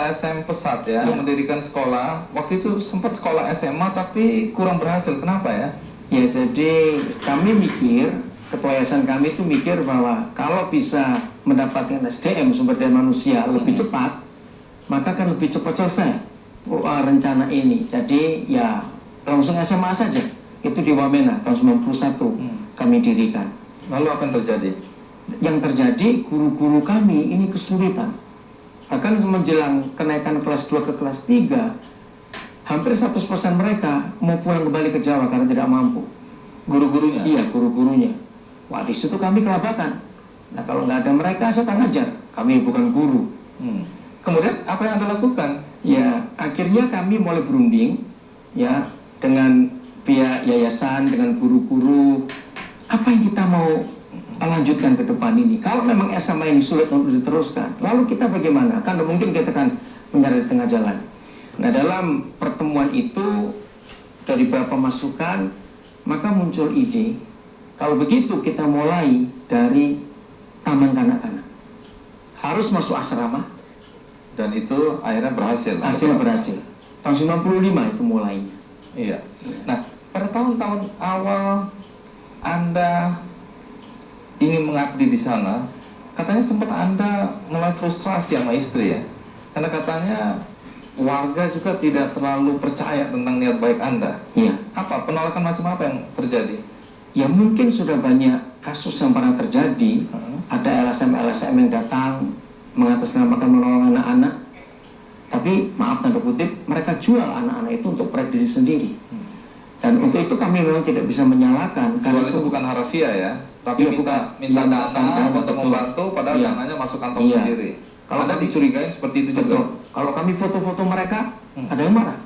LSM Pesat ya, Ya. mendirikan sekolah. Waktu itu sempat sekolah SMA tapi kurang berhasil. Kenapa ya? Ya, jadi kami mikir, ketua yayasan kami itu mikir bahwa kalau bisa mendapatkan SDM, sumber daya manusia lebih cepat, maka akan lebih cepat selesai rencana ini. Jadi ya langsung SMA saja. Itu di Wamena tahun 91 kami dirikan. Lalu apa yang terjadi? Yang terjadi, guru-guru kami ini kesulitan. Bahkan menjelang kenaikan kelas 2 ke kelas 3, hampir 100% mereka mau pulang kembali ke Jawa karena tidak mampu. Guru-gurunya? Iya, guru-gurunya. Wah, di situ kami kelabakan. Nah, kalau nggak ada mereka, siapa ngajar? Kami bukan guru. Kemudian apa yang Anda lakukan? Ya, akhirnya kami mulai berunding ya dengan pihak yayasan, dengan guru-guru. Apa yang kita mau lanjutkan ke depan ini? Kalau memang SMA ini sulit untuk diteruskan, lalu kita bagaimana? Kan mungkin kita akan mencari tengah jalan. Nah, dalam pertemuan itu dari beberapa masukan, maka muncul ide, kalau begitu kita mulai dari taman kanak-kanak. Harus masuk asrama. Dan itu akhirnya berhasil. Hasilnya berhasil. Tahun 95 itu mulainya. Iya. Nah, pada tahun-tahun awal Anda ingin mengabdi di sana, katanya sempat Anda mulai frustrasi sama istri ya? Karena katanya warga juga tidak terlalu percaya tentang niat baik Anda. Iya. Apa penolakan macam apa yang terjadi? Ya mungkin sudah banyak kasus yang pernah terjadi. Ada LSM-LSM yang datang mengatasnamakan menolong anak-anak, tapi maaf tanda kutip, mereka jual anak-anak itu untuk proyek diri sendiri. Dan untuk itu kami memang tidak bisa menyalahkan. Jual itu bukan harafiah ya, tapi Iya, minta dana untuk betul. membantu, padahal Iya. dananya masuk kantong Iya. sendiri. Kalau Anda kami- dicurigain seperti itu Betul. juga? Kalau kami foto-foto mereka, ada yang marah.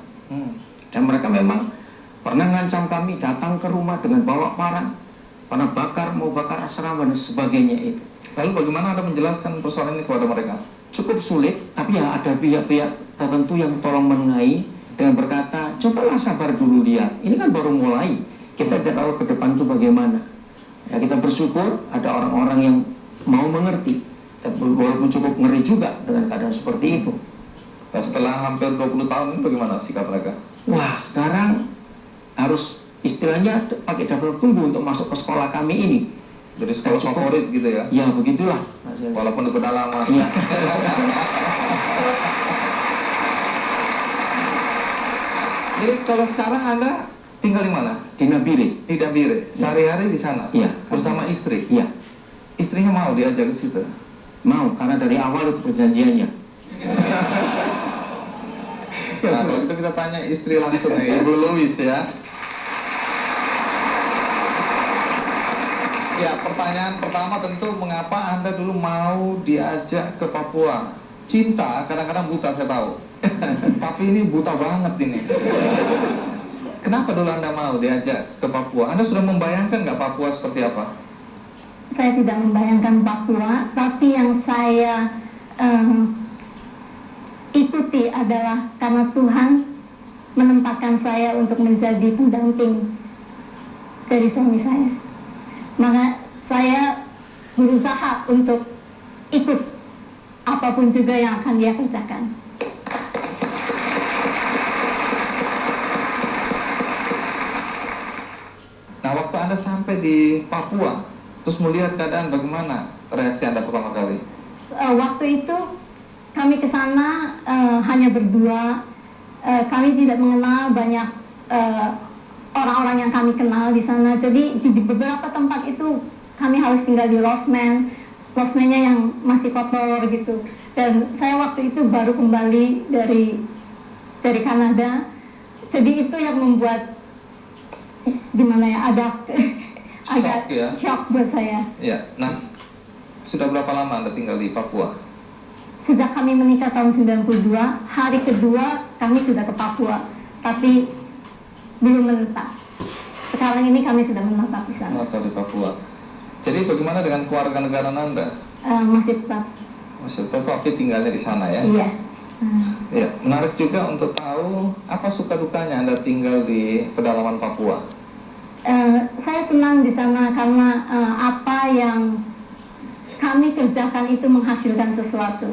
Dan mereka memang pernah ngancam kami datang ke rumah dengan bawa parang, pernah mau bakar asrama dan sebagainya itu. Lalu bagaimana Anda menjelaskan persoalan ini kepada mereka? Cukup sulit, tapi ya ada pihak-pihak tertentu yang tolong menengahi dengan berkata, cobalah sabar dulu dia. Ini kan baru mulai. Kita tidak tahu ke depan itu bagaimana. Ya, kita bersyukur ada orang-orang yang mau mengerti. Tapi walaupun cukup ngeri juga dengan keadaan seperti itu. Nah, setelah hampir 20 tahun ini bagaimana sikap mereka? Wah, sekarang harus istilahnya pakai daftar tunggu untuk masuk ke sekolah kami ini. Jadi sekolah favorit gitu ya? Ya, begitulah. Walaupun di pedalaman. Iya. Jadi kalau sekarang Anda tinggal di mana? Di Nabire. Di Nabire. Sehari-hari di sana? Iya. Bersama istri? Iya. Istrinya mau diajak ke situ? Mau, karena dari awal itu perjanjiannya. Nah, kalau gitu kita tanya istri langsung nih, Ibu Louis ya. Ya, pertanyaan pertama tentu mengapa Anda dulu mau diajak ke Papua? Cinta kadang-kadang buta, saya tahu. Tapi ini buta banget ini. Kenapa dulu Anda mau diajak ke Papua? Anda sudah membayangkan nggak Papua seperti apa? Saya tidak membayangkan Papua, tapi yang saya ikuti adalah karena Tuhan menempatkan saya untuk menjadi pendamping dari suami saya. Maka saya berusaha untuk ikut apapun juga yang akan dia kerjakan. Nah, waktu Anda sampai di Papua, terus melihat keadaan, bagaimana reaksi Anda pertama kali? Waktu itu kami ke sana hanya berdua. Kami tidak mengenal banyak orang-orang yang kami kenal di sana. Jadi di beberapa tempat itu kami harus tinggal di losmennya yang masih kotor gitu. Dan saya waktu itu baru kembali dari Kanada. Jadi itu yang membuat gimana ya, agak ya? shock buat saya. Ya, nah sudah berapa lama Anda tinggal di Papua? Sejak kami menikah tahun 92, hari kedua kami sudah ke Papua, tapi belum menetap. Sekarang ini kami sudah menetap di sana. Atau di Papua. Jadi bagaimana dengan keluarga negara Anda? Masih tetap. Masih tetap, tapi tinggalnya di sana ya? Iya. Ya, menarik juga untuk tahu apa suka dukanya Anda tinggal di pedalaman Papua. Saya senang di sana karena apa yang kami kerjakan itu menghasilkan sesuatu.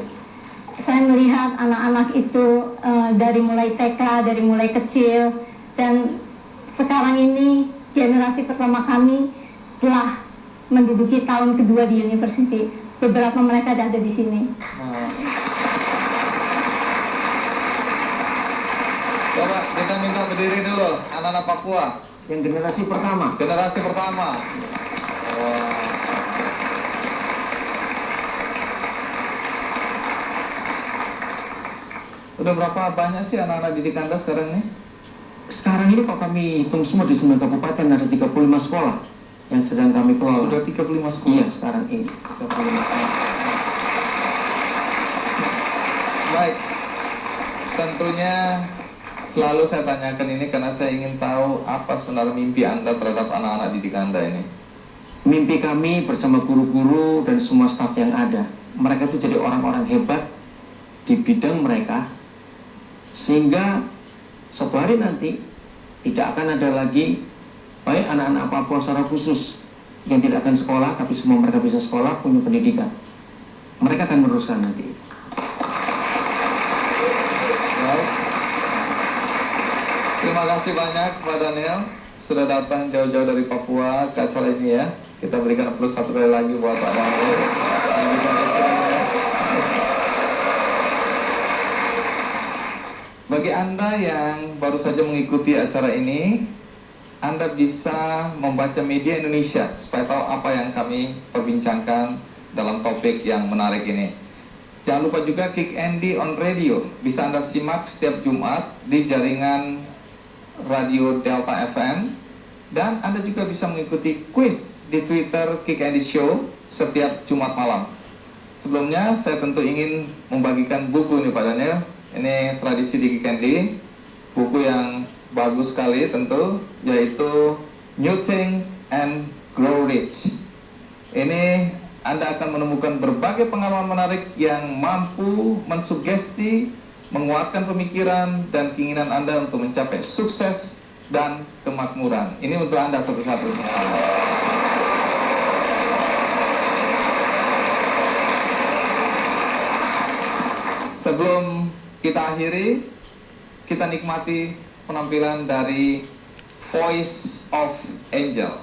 saya melihat anak-anak itu dari mulai TK, dari mulai kecil, dan sekarang ini generasi pertama kami telah menduduki tahun kedua di university. Beberapa mereka ada di sini. Coba kita minta berdiri dulu, anak-anak Papua. Yang generasi pertama. Generasi pertama. Wah. Udah berapa banyak sih anak-anak didik Anda sekarang ini? Sekarang ini kalau kami hitung semua di 9 kabupaten ada 35 sekolah yang sedang kami kelola. Sudah 35 sekolah? Iya, sekarang ini 35 sekolah. Baik, tentunya selalu saya tanyakan ini karena saya ingin tahu apa sebenarnya mimpi Anda terhadap anak-anak didik Anda ini. Mimpi kami bersama guru-guru dan semua staf yang ada, mereka itu jadi orang-orang hebat di bidang mereka, sehingga suatu hari nanti tidak akan ada lagi baik anak-anak Papua secara khusus yang tidak akan sekolah, tapi semua mereka bisa sekolah, punya pendidikan. Mereka akan meneruskan nanti itu. Terima kasih banyak Pak Daniel sudah datang jauh-jauh dari Papua ke acara ini ya. Kita berikan aplaus satu kali lagi buat Pak Daniel. Bagi Anda yang baru saja mengikuti acara ini, Anda bisa membaca media Indonesia supaya tahu apa yang kami perbincangkan dalam topik yang menarik ini. Jangan lupa juga Kick Andy on Radio. Bisa Anda simak setiap Jumat di jaringan Radio Delta FM. Dan Anda juga bisa mengikuti quiz di Twitter Kick Andy Show setiap Jumat malam. Sebelumnya saya tentu ingin membagikan buku ini Pak Daniel. Ini tradisi di Kick Andy, buku yang bagus sekali tentu, yaitu New Think and Grow Rich. Ini Anda akan menemukan berbagai pengalaman menarik yang mampu mensugesti, menguatkan pemikiran dan keinginan Anda untuk mencapai sukses dan kemakmuran. Ini untuk Anda satu-satu semua. Sebelum kita akhiri, kita nikmati penampilan dari Voice of Angel.